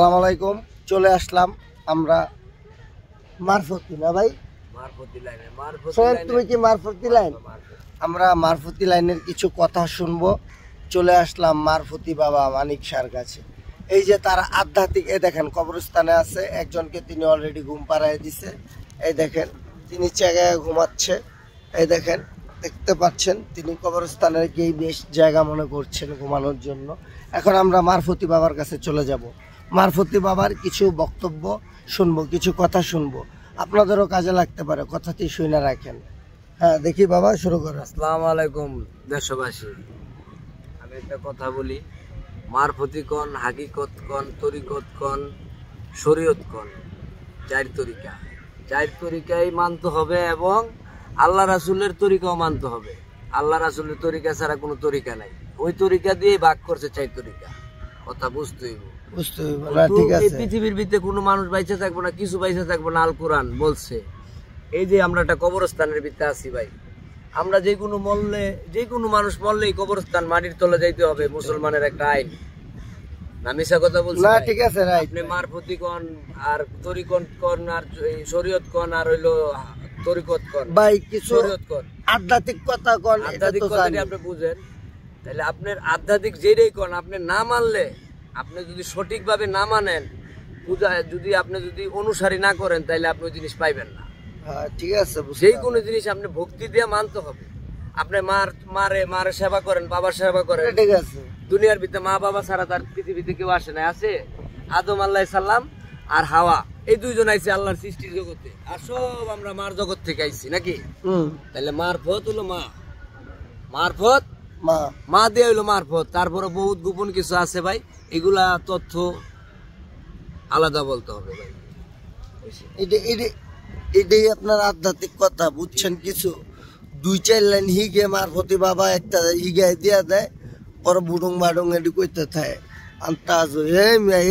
আসসালামু আলাইকুম। চলে আসলাম আমরা মারফতি না ভাই, তুমি কি মারফতি লাইন? আমরা মারফতি লাইনের কিছু কথা শুনবো। চলে আসলাম মারফতি বাবা মানিক শাহর কাছে। এই যে তার আধ্যাত্মিক, এই দেখেন কবরস্থানে আছে একজনকে, তিনি অলরেডি ঘুম পাড়ায় দিছে। এই দেখেন তিনি জায়গায় ঘুমাচ্ছে। এই দেখেন দেখতে পাচ্ছেন তিনি কবরস্থানের গিয়ে বেশ জায়গা মনে করছেন ঘুমানোর জন্য। এখন আমরা মারফতি বাবার কাছে চলে যাব। মারফতি বাবার কিছু বক্তব্য শুনবো, কিছু কথা শুনবো, আপনাদেরও কাজে লাগতে পারে, কথাটি শুনে রাখেন। হ্যাঁ দেখি বাবা, শুরু করো। আসসালামু আলাইকুম দেশবাসী। আমি একটা কথা বলি, মারফতি কন, হাকিকত কন, তরিকত কন, শরীয়ত কন, চার তরিকাই মানতে হবে এবং আল্লাহ রাসূলের তরিকাও মানতে হবে। আল্লাহ রাসূলের তরিকা ছাড়া কোনো তরিকা নাই। ওই তরিকা দিয়ে ভাগ করছে চার তরিকা। কথা বুঝতে হইব। ঠিক আছে, এই পৃথিবীর ভিতরে কোনো মানুষ বাইচে থাকবো না, কিছু বাইচে থাকবো না। আল কোরআন বলছে, এই যে আমরা একটা কবরস্থানের ভিতরে আছি ভাই, আমরা যে কোনো মানুষ মরলে এই কবরস্থান মাটির তলে যাইতে হবে, মুসলমানের একটা আইন না। মিশা কথা বলছি না? ঠিক আছে, আপনি মারফতি কন আর তরিকত কন আর শরীয়ত কন আর হইলো তরিকত কন ভাই, কিছু শরীয়ত কন, আধ্যাত্মিক কথা কন, আধ্যাত্মিক কথা আপনি বুঝেন। তাহলে আপনার আধ্যাত্মিক যেটাই কন, আপনি না মানলে, আপনি যদি সঠিকভাবে না মানেন, আপনি যদি অনুসারী না করেন, তাহলে আপনি ওই জিনিস পাইবেন না। ঠিক আছে, যেই কোনো জিনিস আপনি ভক্তি দিয়ে মানতে হবে। আপনি মারে সেবা করেন, বাবার সেবা করেন, ঠিক আছে। দুনিয়ার ভিতরে মা বাবা ছাড়া তার পৃথিবীতে কেউ আসে না। আছে আদম আলাইহিস সালাম আর হাওয়া, এই দুইজন আইছে আল্লাহর সৃষ্টির জগতে, আর সব আমরা মার জগৎ থেকে আইছি নাকি? তাহলে মারফত হলো মারফত মা দিয়ে হইলো মারফত। তারপরে বহুত গোপন কিছু আছে ভাই, এগুলা তথ্য আলাদা বলতে হবে ভাই। এটাই আপনার আধ্যাত্মিক কথা, বুঝছেন? কিছু 2-4 লাইন হিগে মারফতি বাবা একটা হিগায় দিয়া দেয়, পরে বুডুং বাডুং এটি কইতে থাকে আন্তাজ।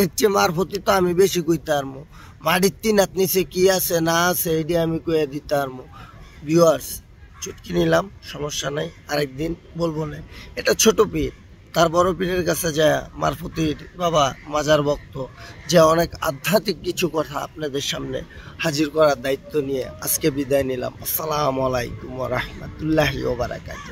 এর চেয়ে মারফতি তো আমি বেশি কইতে পারবো। মাটির তিনাত নিচে কি আছে না আছে এটি আমি কয়ে দিতে পারবো। ভিউয়ার্স, চুটকি নিলাম, সমস্যা নাই, আরেকদিন বলবো না। এটা ছোট পীর, তার বড় পীরের কাছে যায় মারফতির বাবা মাজার ভক্ত, যে অনেক আধ্যাত্মিক কিছু কথা আপনাদের সামনে হাজির করার দায়িত্ব নিয়ে আজকে বিদায় নিলাম। আসসালামু আলাইকুম ওয়া রাহমাতুল্লাহি ওয়া বারাকাতুহু।